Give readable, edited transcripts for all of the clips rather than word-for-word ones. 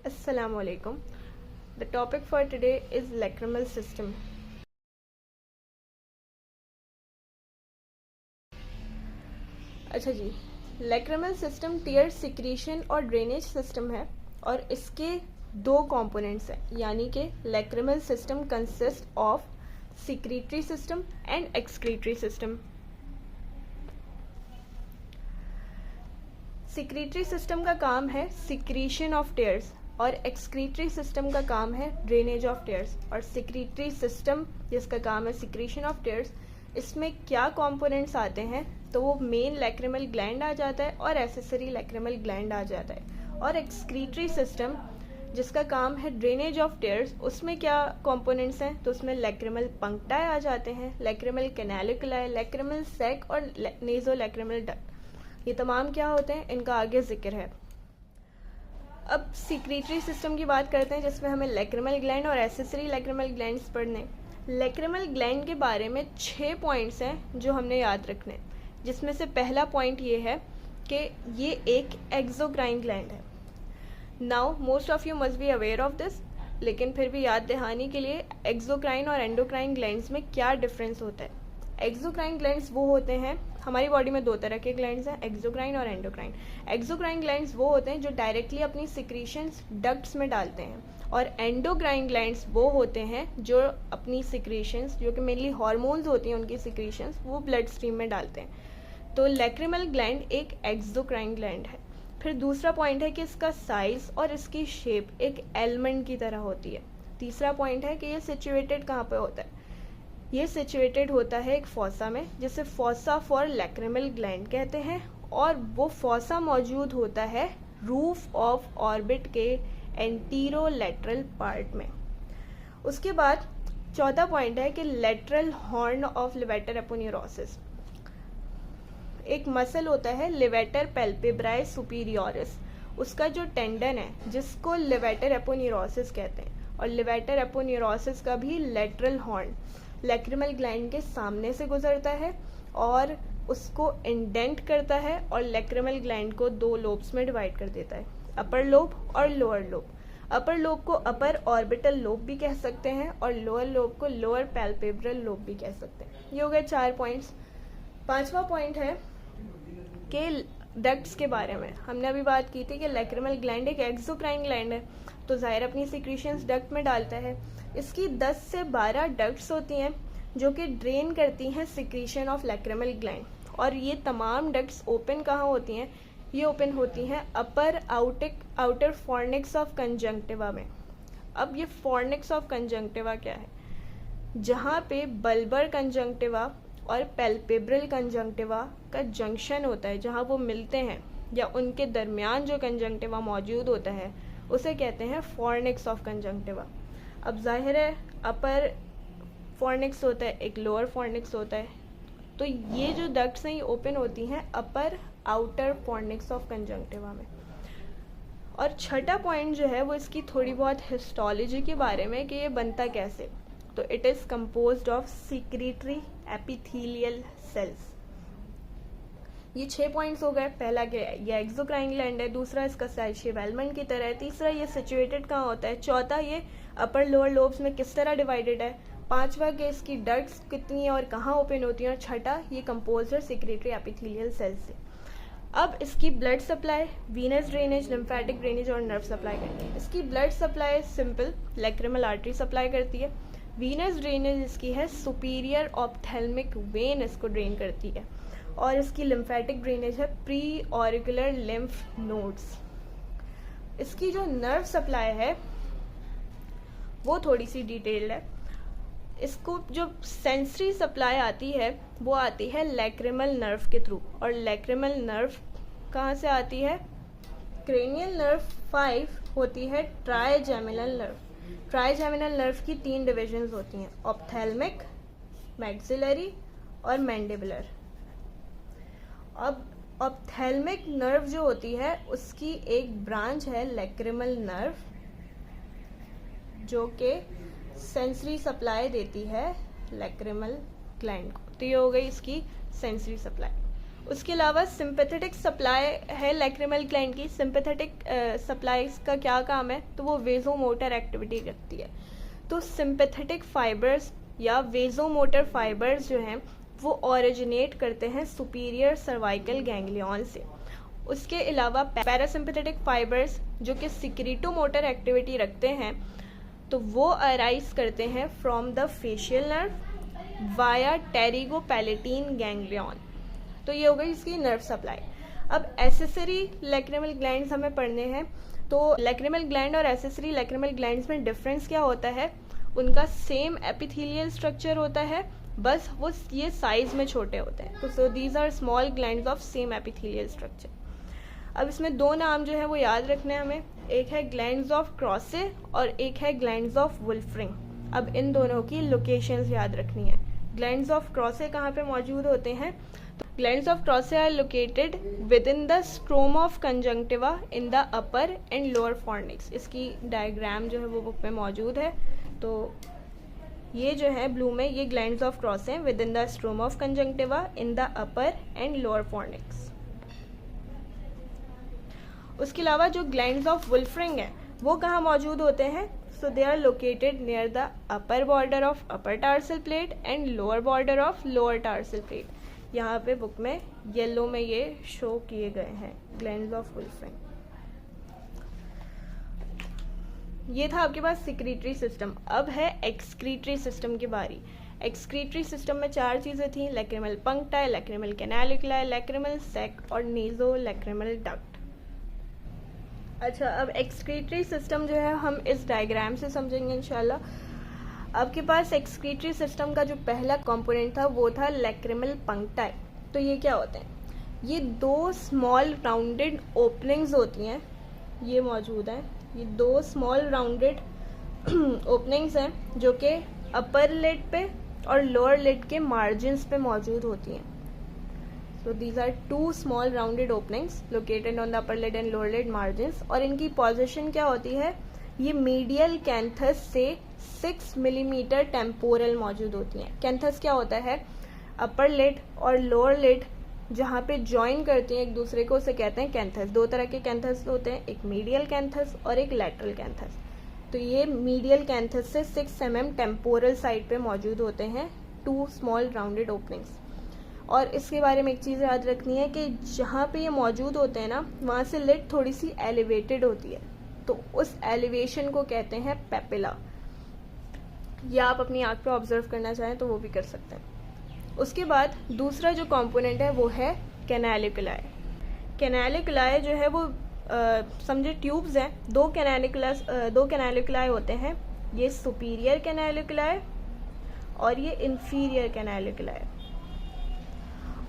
Assalamu alaikum. The topic for today is lacrimal system. अच्छा जी, lacrimal system tier secretion और drainage system है और इसके दो कंपोनेंट्स हैं, यानी कि lacrimal system consists of secretory system and excretory system. Secretory system का काम है सिक्रीशन ऑफ टेयर्स और एक्सक्रीटरी सिस्टम का काम है ड्रेनेज ऑफ टेयर्स। और सिक्रीटरी सिस्टम जिसका काम है सिक्रीशन ऑफ टेयर्स, इसमें क्या कंपोनेंट्स आते हैं तो वो मेन लैक्रिमल ग्लैंड आ जाता है और एसेसरी लैक्रिमल ग्लैंड आ जाता है। और एक्सक्रीटरी सिस्टम जिसका काम है ड्रेनेज ऑफ टेयर्स, उसमें क्या कंपोनेंट्स हैं तो उसमें लैक्रिमल पंक्टाई आ जाते हैं, लैक्रिमल कैनालिकुलाई, लैक्रिमल सैक और नेजो लैक्रिमल डक्ट। ये तमाम क्या होते हैं, इनका आगे जिक्र है। अब सिक्रीटरी सिस्टम की बात करते हैं जिसमें हमें लैक्रिमल ग्लैंड और एसेसरी लैक्रिमल ग्लैंड्स पढ़ने। लैक्रिमल ग्लैंड के बारे में 6 पॉइंट्स हैं जो हमने याद रखने, जिसमें से पहला पॉइंट ये है कि ये एक एक्सोक्राइन ग्लैंड है। Now most of you must be aware of this, लेकिन फिर भी याद दहानी के लिए एक्सोक्राइन और एंडोक्राइन ग्लैंड्स में क्या डिफरेंस होता है। एक्सोक्राइन ग्लैंड्स वो होते हैं, हमारी बॉडी में 2 तरह के ग्लैंड्स हैं, एक्सोक्राइन और एंडोक्राइन। एक्सोक्राइन ग्लैंड्स वो होते हैं जो डायरेक्टली अपनी सिक्रीशंस डक्ट्स में डालते हैं, और एंडोक्राइन ग्लैंड्स वो होते हैं जो अपनी सिक्रीशंस, जो कि मेनली हार्मोन्स होती हैं उनकी सिक्रीशंस, वो ब्लड स्ट्रीम में डालते हैं। तो लैक्रिमल ग्लैंड एक एक्सोक्राइन ग्लैंड है। फिर दूसरा पॉइंट है कि इसका साइज और इसकी शेप एक एलमंड की तरह होती है। तीसरा पॉइंट है कि ये सिचुएटेड कहाँ पे होता है, ये सिचुएटेड होता है एक फॉसा में, जिसे फॉसा फॉर लैक्रिमल ग्लैंड कहते हैं, और वो फॉसा मौजूद होता है रूफ ऑफ ऑर्बिट के एंटीरोलैटरल पार्ट में। उसके बाद चौथा पॉइंट है कि lateral horn of levator aponeurosis, एक मसल होता है लिवेटर पैल्पेब्राई सुपीरियोरिस, उसका जो टेंडन है जिसको लिवेटर एपोन्यूरोसिस कहते हैं, और लिवेटर एपोन्यूरोसिस का भी लेटरल हॉर्न लैक्रिमल ग्लैंड के सामने से गुजरता है और उसको इंडेंट करता है और लैक्रिमल ग्लैंड को 2 लोब्स में डिवाइड कर देता है, अपर लोब और लोअर लोब। अपर लोब को अपर ऑर्बिटल लोब भी कह सकते हैं और लोअर लोब को लोअर पैल्पेब्रल लोब भी कह सकते हैं। ये हो गए 4 पॉइंट्स। 5वां पॉइंट है कि डक्ट्स के बारे में। हमने अभी बात की थी कि लैक्रिमल ग्लैंड एक एक्सोक्राइन ग्लैंड है, तो जाहिर अपनी सिक्रीशंस डक्ट में डालता है। इसकी 10 से 12 डक्ट्स होती हैं जो कि ड्रेन करती हैं सिक्रीशन ऑफ लैक्रिमल ग्लैंड, और ये तमाम डक्ट्स ओपन कहाँ होती हैं, ये ओपन होती हैं अपर आउटर फॉर्निक्स ऑफ कंजंक्टिवा में। अब ये फॉर्निक्स ऑफ कंजंक्टिवा क्या है, जहाँ पे बल्बर कंजंक्टिवा और पैल्पेब्रल कंजंक्टिवा का जंक्शन होता है, जहाँ वो मिलते हैं या उनके दरमियान जो कंजंक्टिवा मौजूद होता है उसे कहते हैं फॉर्निक्स ऑफ कंजंक्टिवा। अब जाहिर है अपर फॉर्निक्स होता है, एक लोअर फॉर्निक्स होता है, तो ये जो डक्ट्स हैं ये ओपन होती हैं अपर आउटर फॉर्निक्स ऑफ कंजंक्टिवा में। और छठा पॉइंट जो है वो इसकी थोड़ी बहुत हिस्टोलॉजी के बारे में कि ये बनता कैसे, तो it is composed of secretory epithelial cells. ये 6 पॉइंट्स हो गए। पहला क्या है, ये एक्सोक्राइन ग्लैंड है। दूसरा इसका साइज शेप एलमंड की तरह है। तीसरा ये सिचुएटेड कहाँ होता है। चौथा ये अपर लोअर लोब्स में किस तरह डिवाइडेड है। 5वां कि इसकी डक्ट्स कितनी है और कहाँ ओपन होती हैं। और छठा ये कंपोज्ड है सिक्रीटरी एपिथेलियल सेल्स से। अब इसकी blood supply Venus drainage, lymphatic drainage और नर्व सप्लाई करती है। इसकी blood supply simple lacrimal artery supply करती है। वीनस ड्रेनेज इसकी है सुपीरियर ऑप्थेल्मिक वेन इसको ड्रेन करती है, और इसकी लिम्फेटिक ड्रेनेज है प्री ऑरिकुलर लिम्फ नोड्स। इसकी जो नर्व सप्लाई है वो थोड़ी सी डिटेल्ड है। इसको जो सेंसरी सप्लाई आती है वो आती है लैक्रिमल नर्व के थ्रू, और लैक्रिमल नर्व कहाँ से आती है, क्रेनियल नर्व 5 होती है ट्राइजेमिनल नर्व। ट्राइजेमिनल नर्व की 3 डिविजन्स होती हैं, ऑप्थेल्मिक, मैक्सिलरी और मैंडिबुलर। अब ऑप्थेल्मिक नर्व जो होती है उसकी एक ब्रांच है लैक्रिमल नर्व, जो कि सेंसरी सप्लाई देती है लैक्रिमल ग्लैंड को। तो ये हो गई इसकी सेंसरी सप्लाई। उसके अलावा सिंपैथेटिक सप्लाई है लैक्रिमल ग्लैंड की। सिंपैथेटिक सप्लाई का क्या काम है, तो वो वेजोमोटर एक्टिविटी करती है। तो सिंपैथेटिक फाइबर्स या वेजोमोटर फाइबर्स जो हैं वो ओरिजिनेट करते हैं सुपीरियर सर्वाइकल गैंग्लियन से। उसके अलावा पैरासिम्पैथेटिक फाइबर्स जो कि सिक्रीटोमोटर एक्टिविटी रखते हैं, तो वो अराइज करते हैं from the facial nerve via pterygopalatine ganglion. तो ये हो गई इसकी नर्व सप्लाई। अब एसेसरी लैक्रिमल ग्लैंड्स हमें पढ़ने हैं। तो लैक्रिमल ग्लैंड और एसेसरी लैक्रिमल ग्लैंड्स में डिफरेंस क्या होता है, उनका सेम एपिथेलियल स्ट्रक्चर होता है, बस वो ये साइज में छोटे होते हैं। तो so these are small glands of same epithelial structure. अब इसमें दो नाम जो है वो याद रखने हैं हमें, एक है ग्लैंड्स ऑफ क्रॉसे और एक है ग्लैंड्स ऑफ वुल्फ्रिंग। अब इन दोनों की लोकेशंस याद रखनी है। ग्लैंड्स ऑफ क्रॉसे कहाँ पे मौजूद होते हैं, Glands of Krause are located within the stroma of conjunctiva in the upper and lower fornix। इसकी डायग्राम जो है वो बुक में मौजूद है। तो ये जो है ब्लू में, ये ग्लैंड्स ऑफ क्रॉस हैं with in the stroma of conjunctiva in the upper and lower fornix. उसके अलावा जो ग्लैंड्स ऑफ वुल्फ्रिंग है वो कहाँ मौजूद होते हैं, so they are located near the upper border of upper tarsal plate and lower border of lower tarsal plate. यहाँ पे बुक में येलो में ये शो किए गए हैं ग्लैंड्स ऑफ वुल्फ्रिंग। ये था आपके पास सिक्रीटरी सिस्टम। अब है एक्सक्रीटरी सिस्टम की बारी। एक्सक्रीटरी सिस्टम में चार चीजें थी, लैक्रिमल पंक्टाई, लैक्रिमल कैनालिकुलाई, लैक्रिमल सैक और नेजो लैक्रिमल डक्ट। अच्छा, अब एक्सक्रीटरी सिस्टम जो है हम इस डायग्राम से समझेंगे इंशाल्लाह। आपके पास एक्सक्रीटरी सिस्टम का जो पहला कंपोनेंट था वो था लैक्रिमल पंक्टाई। तो ये क्या होते हैं, ये दो स्मॉल राउंडेड ओपनिंग्स होती हैं, ये मौजूद हैं। ये दो स्मॉल राउंडेड ओपनिंग्स हैं जो कि अपर लिड पे और लोअर लिड के मार्जिन्स पे मौजूद होती हैं। So these are two small rounded openings located on the upper lid and lower lid margins. और इनकी पोजीशन क्या होती है, ये मीडियल कैंथस से 6 मिलीमीटर टेम्पोरल मौजूद होती हैं। कैंथस क्या होता है, अपर लिड और लोअर लिड जहाँ पे ज्वाइन करती हैं एक दूसरे को, उसे कहते हैं कैंथस। दो तरह के कैंथस होते हैं, एक मीडियल कैंथस और एक लैटरल कैंथस। तो ये मीडियल कैंथस से 6 mm टेम्पोरल साइड पे मौजूद होते हैं, टू स्मॉल राउंडेड ओपनिंग्स। और इसके बारे में एक चीज़ याद रखनी है कि जहाँ पे ये मौजूद होते हैं ना, वहाँ से लिड थोड़ी सी एलिवेटेड होती है, तो उस एलिवेशन को कहते हैं पेपिला। या आप अपनी आँख पे ऑब्जर्व करना चाहें तो वो भी कर सकते हैं। उसके बाद दूसरा जो कंपोनेंट है वो है कैनालिकुलाई। कैनालिकुलाई जो है वो समझे ट्यूब्स हैं, दो कैनालिकुलाई होते हैं। ये सुपीरियर कैनालिकुलाई और ये इंफीरियर कैनालिकुलाई।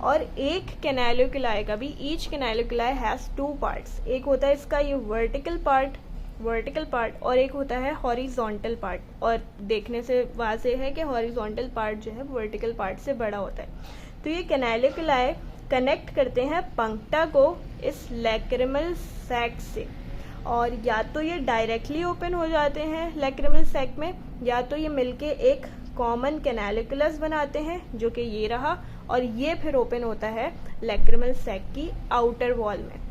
और एक कैनालिकुलाई का भी, ईच कैनालिकुलाई हैज़ 2 पार्ट्स। एक होता है इसका ये वर्टिकल पार्ट और एक होता है हॉरिजॉन्टल पार्ट। और देखने से वाज़ेह है कि हॉरिजॉन्टल पार्ट जो है वर्टिकल पार्ट से बड़ा होता है। तो ये कैनालिकुलाई कनेक्ट करते हैं पंक्टा को इस लैक्रिमल सैक से, और या तो ये डायरेक्टली ओपन हो जाते हैं लैक्रिमल सैक में, या तो ये मिलके एक कॉमन कैनालिकुलस बनाते हैं जो कि ये रहा, और ये फिर ओपन होता है लैक्रिमल सैक की आउटर वॉल में।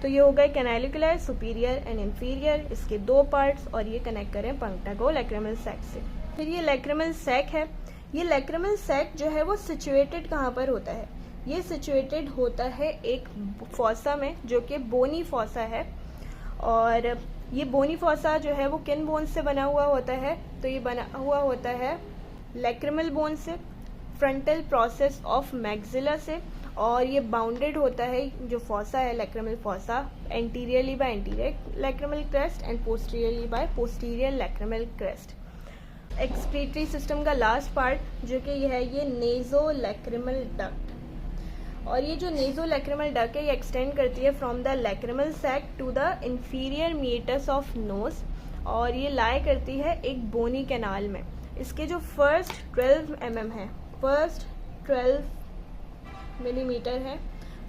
तो ये हो गए कैनालिकुलाई, सुपीरियर एंड इंफीरियर, इसके 2 पार्ट्स, और ये कनेक्ट करें पंक्टा को लैक्रिमल सैक से। फिर ये लैक्रिमल सैक है। ये लैक्रिमल सैक जो है वो सिचुएटेड कहाँ पर होता है, ये सिचुएटेड होता है एक फॉसा में जो कि बोनी फॉसा है। और ये बोनी फॉसा जो है वो किन बोन से बना हुआ होता है, तो ये बना हुआ होता है लैक्रिमल बोन से, फ्रंटल प्रोसेस ऑफ मैक्सिला से, और ये बाउंडेड होता है जो फॉसा है lacrimal fossa anteriorly by anterior lacrimal crest and posteriorly by posterior lacrimal crest. Excretory system का लास्ट पार्ट जो कि ये है, ये नेजो लैक्रिमल डक्ट। और ये जो नेजो लैक्रिमल डक्ट है ये एक्सटेंड करती है from the lacrimal sac to the inferior meatus of nose, और ये लाई करती है एक बोनी कैनाल में। इसके जो फर्स्ट 12 mm है, फर्स्ट 12 मिलीमीटर है,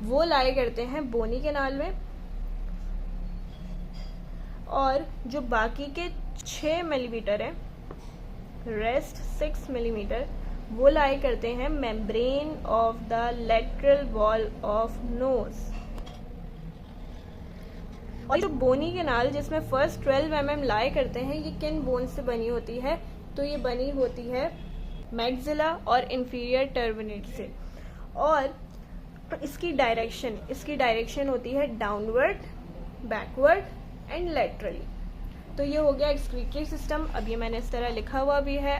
वो लाई करते हैं बोनी कैनाल में, और जो बाकी के 6 मिलीमीटर है, रेस्ट 6 मिलीमीटर, वो लाई करते हैं membrane of the lateral wall of nose. और जो बोनी कैनाल जिसमें फर्स्ट 12 mm लाई करते हैं, ये किन बोन से बनी होती है? तो ये बनी होती है मैक्सिला और इंफीरियर टर्बिनेट से। और इसकी डायरेक्शन होती है डाउनवर्ड, बैकवर्ड एंड लेटरली। तो ये हो गया एक्सक्रीटरी सिस्टम। अब ये मैंने इस तरह लिखा हुआ भी है।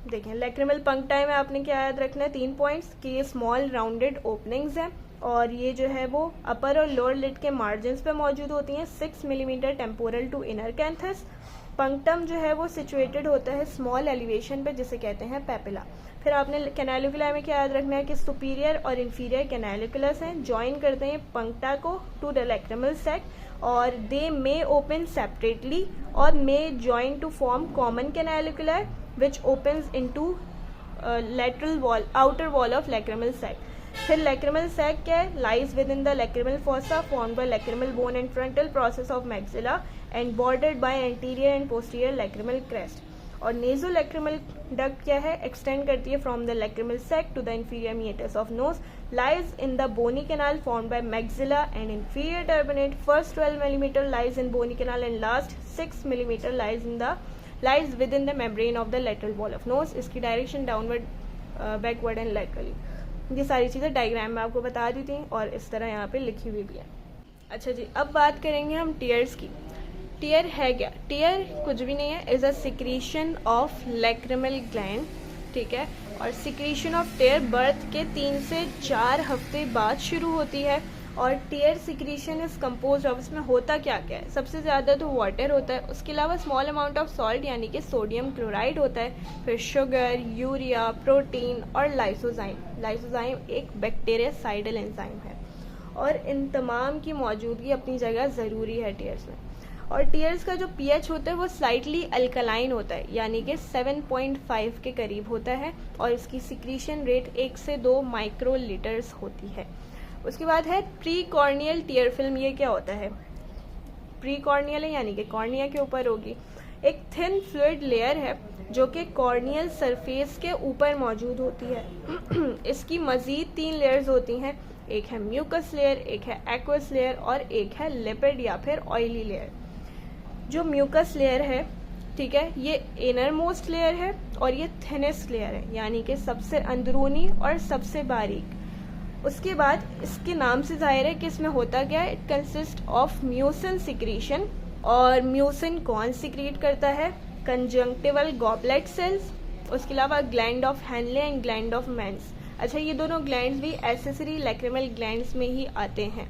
देखें, लैक्रिमल पंक्टाई में आपने क्या याद रखना है? 3 पॉइंट्स कि ये स्मॉल राउंडेड ओपनिंग्स हैं और ये जो है वो अपर और लोअर लिड के मार्जिन्स पे मौजूद होती हैं। 6 millimetre temporal to inner canthus. Punctum जो है वो सिचुएटेड होता है स्मॉल एलिवेशन पे, जिसे कहते हैं पेपिला। फिर आपने कैनालिकुला में क्या याद रखना है कि सुपीरियर और इंफीरियर कैनालिकुलस हैं, ज्वाइन करते हैं पंक्टा को टू द लैक्रिमल सैक, और दे मे ओपन सेपरेटली और may join to form common canaliculi which opens into lateral wall, outer wall of lacrimal sac। फिर lacrimal sac क्या है? lies within the lacrimal fossa formed by lacrimal bone and frontal process of maxilla and bordered by anterior and posterior lacrimal crest। और nasolacrimal duct क्या है? extend करती है from the lacrimal sac to the inferior meatus of nose, lies in the bony canal formed by maxilla and inferior turbinate। first 12 mm lies in bony canal and last 6 mm lies within the membrane of the lateral wall of nose। इसकी direction downward, backward and laterally. ये सारी चीज़ें diagram में आपको बता दी थी और इस तरह यहाँ पे लिखी हुई भी है। अच्छा जी, अब बात करेंगे हम टीयर्स की। टीयर है क्या? टीयर कुछ भी नहीं है, is a secretion of lacrimal gland, ठीक है। और सिक्रीशन ऑफ टीयर बर्थ के 3 से 4 हफ्ते बाद शुरू होती है। और tear secretion is compose of, इसमें होता क्या क्या है? सबसे ज़्यादा तो वाटर होता है, उसके अलावा स्मॉल अमाउंट ऑफ सॉल्ट यानी कि सोडियम क्लोराइड होता है, फिर शुगर, यूरिया, प्रोटीन और लाइसोजाइम। लाइसोजाइम एक बैक्टीरियासाइडल एंजाइम है और इन तमाम की मौजूदगी अपनी जगह ज़रूरी है टीयर्स में। और टीयर्स का जो पीएच होता है वो स्लाइटली अल्कलाइन होता है, यानी कि 7.5 के करीब होता है, और इसकी सिक्रीशन रेट 1 से 2 माइक्रोलीटर्स होती है। उसके बाद है प्री कॉर्नियल टीयर फिल्म। ये क्या होता है? प्री कॉर्नियल है यानी कि कॉर्निया के ऊपर होगी। एक थिन फ्लूइड लेयर है जो कि कॉर्नियल सरफेस के ऊपर मौजूद होती है। इसकी मजीद 3 लेयर्स होती हैं, एक है म्यूकस लेयर, एक है एक्वस लेयर और एक है लिपिड या फिर ऑयली लेयर। जो म्यूकस लेयर है, ठीक है, ये इनर मोस्ट लेयर है और ये थिनेस्ट लेयर है, यानी कि सबसे अंदरूनी और सबसे बारीक। उसके बाद इसके नाम से जाहिर है कि इसमें होता क्या है? It consist of mucin secretion. और म्यूसिन कौन सिक्रीट करता है? कंजंक्टिवल गॉबलेट सेल्स, उसके अलावा gland of Henle and gland of Manz. अच्छा, ये दोनों ग्लैंड्स भी एक्सेसरी लैक्रिमल ग्लैंड्स में ही आते हैं।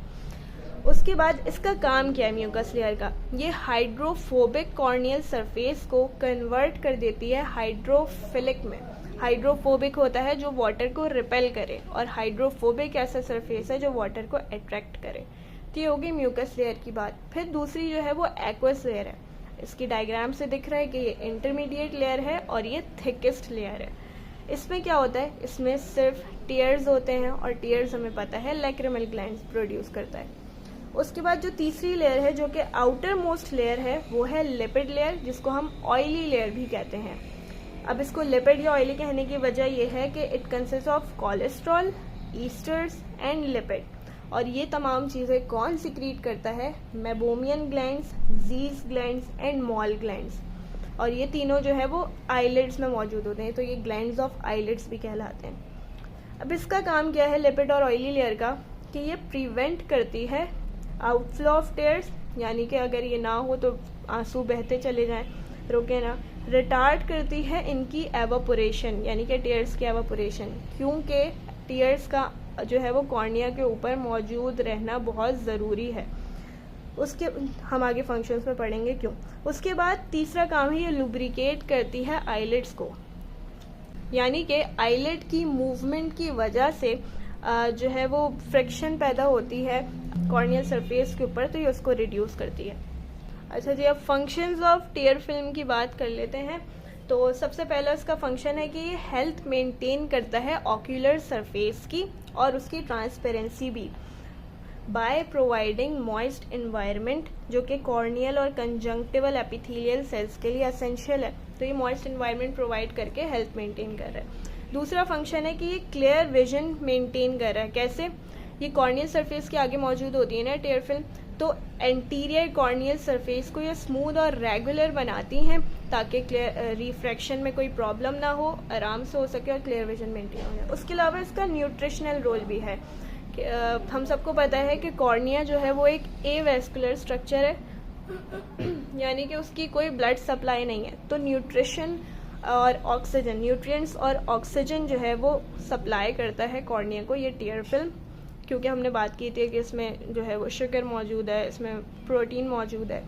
उसके बाद इसका काम क्या है म्यूकस लेयर का? ये हाइड्रोफोबिक कॉर्नियल सरफेस को कन्वर्ट कर देती है हाइड्रोफिलिक में। हाइड्रोफोबिक होता है जो वाटर को रिपेल करे, और हाइड्रोफोबिक ऐसा सरफेस है जो वाटर को अट्रैक्ट करे। तो ये होगी म्यूकस लेयर की बात। फिर दूसरी जो है वो एक्वस लेयर है। इसकी डायग्राम से दिख रहा है कि ये इंटरमीडिएट लेयर है और ये थिकेस्ट लेयर है। इसमें क्या होता है? इसमें सिर्फ टीयर्स होते हैं, और टीयर्स हमें पता है लैक्रिमल ग्लैंड्स प्रोड्यूस करता है। उसके बाद जो तीसरी लेयर है जो कि आउटर मोस्ट लेयर है, वो है लिपिड लेयर, जिसको हम ऑयली लेयर भी कहते हैं। अब इसको लिपिड या ऑयली कहने की वजह यह है कि it consist of cholesterol, esters and lipid. और ये तमाम चीज़ें कौन सिक्रीट करता है? Meibomian glands, Zeis glands and Moll glands. और ये तीनों जो है वो आईलिड्स में मौजूद होते हैं, तो ये ग्लैंड्स ऑफ आईलिड्स भी कहलाते हैं। अब इसका काम क्या है लिपिड और ऑयली लेयर का? कि ये प्रिवेंट करती है आउटफ्लो ऑफ टेयर्स, यानी कि अगर ये ना हो तो आंसू बहते चले जाएं, रुके ना। रिटार्ड करती है इनकी एवापोरेशन, यानी कि टीयर्स की एवापोरेशन, क्योंकि टीयर्स का जो है वो कॉर्निया के ऊपर मौजूद रहना बहुत ज़रूरी है। उसके हम आगे फंक्शंस में पढ़ेंगे क्यों। उसके बाद तीसरा काम है ये लुब्रिकेट करती है आईलिड्स को, यानी कि आईलिड की मूवमेंट की वजह से जो है वो फ्रिक्शन पैदा होती है कॉर्नियल सरफेस के ऊपर, तो ये उसको रिड्यूस करती है। अच्छा जी, अब फंक्शंस ऑफ टीयर फिल्म की बात कर लेते हैं। तो सबसे पहला इसका फंक्शन है कि ये हेल्थ मेंटेन करता है ऑक्यूलर सरफेस की और उसकी ट्रांसपेरेंसी भी। बाय प्रोवाइडिंग मॉइस्ट इन्वायरमेंट, जो कि कॉर्नियल और कंजंक्टिवल एपिथेलियल सेल्स के लिए एसेंशियल है। तो ये मॉइस्ट इन्वायरमेंट प्रोवाइड करके हेल्थ मेंटेन कर रहा है। दूसरा फंक्शन है कि ये क्लियर विजन मेंटेन कर रहा है। कैसे? ये कॉर्नियल सरफेस के आगे मौजूद होती है ना टेयर फिल्म, तो एंटीरियर कॉर्नियल सरफेस को ये स्मूथ और रेगुलर बनाती हैं ताकि क्लियर रिफ्रैक्शन में कोई प्रॉब्लम ना हो, आराम से हो सके और क्लियर विजन मेंटेन हो जाए। उसके अलावा इसका न्यूट्रिशनल रोल भी है। हम सबको पता है कि कॉर्निया जो है वो एक एवेस्कुलर स्ट्रक्चर है, यानी कि उसकी कोई ब्लड सप्लाई नहीं है। तो न्यूट्रिशन और ऑक्सीजन, न्यूट्रिएंट्स और ऑक्सीजन जो है वो सप्लाई करता है कॉर्निया को ये टीयर फिल्म, क्योंकि हमने बात की थी कि इसमें जो है वो शुगर मौजूद है, इसमें प्रोटीन मौजूद है।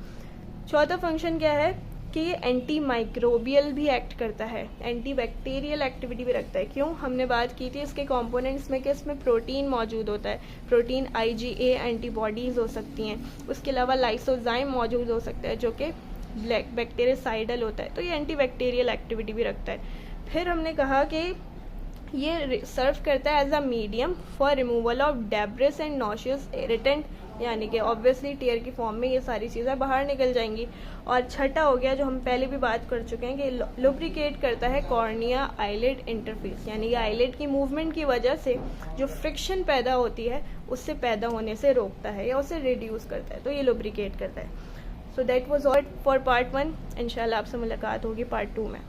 चौथा फंक्शन क्या है कि ये एंटी माइक्रोबियल भी एक्ट करता है, एंटी बैक्टीरियल एक्टिविटी भी रखता है। क्यों? हमने बात की थी इसके कंपोनेंट्स में कि इसमें प्रोटीन मौजूद होता है, प्रोटीन IgA एंटीबॉडीज़ हो सकती हैं, उसके अलावा लाइसोजाइम मौजूद हो सकता है जो कि बैक्टीरियासाइडल होता है, तो ये एंटी बैक्टीरियल एक्टिविटी भी रखता है। फिर हमने कहा कि ये सर्व करता है as a medium for removal of debris and nauseous irritant, यानी कि ऑब्वियसली टीयर की फॉर्म में ये सारी चीज़ें बाहर निकल जाएंगी। और छठा हो गया जो हम पहले भी बात कर चुके हैं कि लुब्रिकेट करता है कॉर्निया आईलिड इंटरफेस, यानी कि आईलिड की मूवमेंट की वजह से जो फ्रिक्शन पैदा होती है उससे पैदा होने से रोकता है या उसे रिड्यूस करता है, तो ये लुब्रिकेट करता है। So that was all for part 1। इंशाल्लाह आपसे मुलाकात होगी पार्ट 2 में।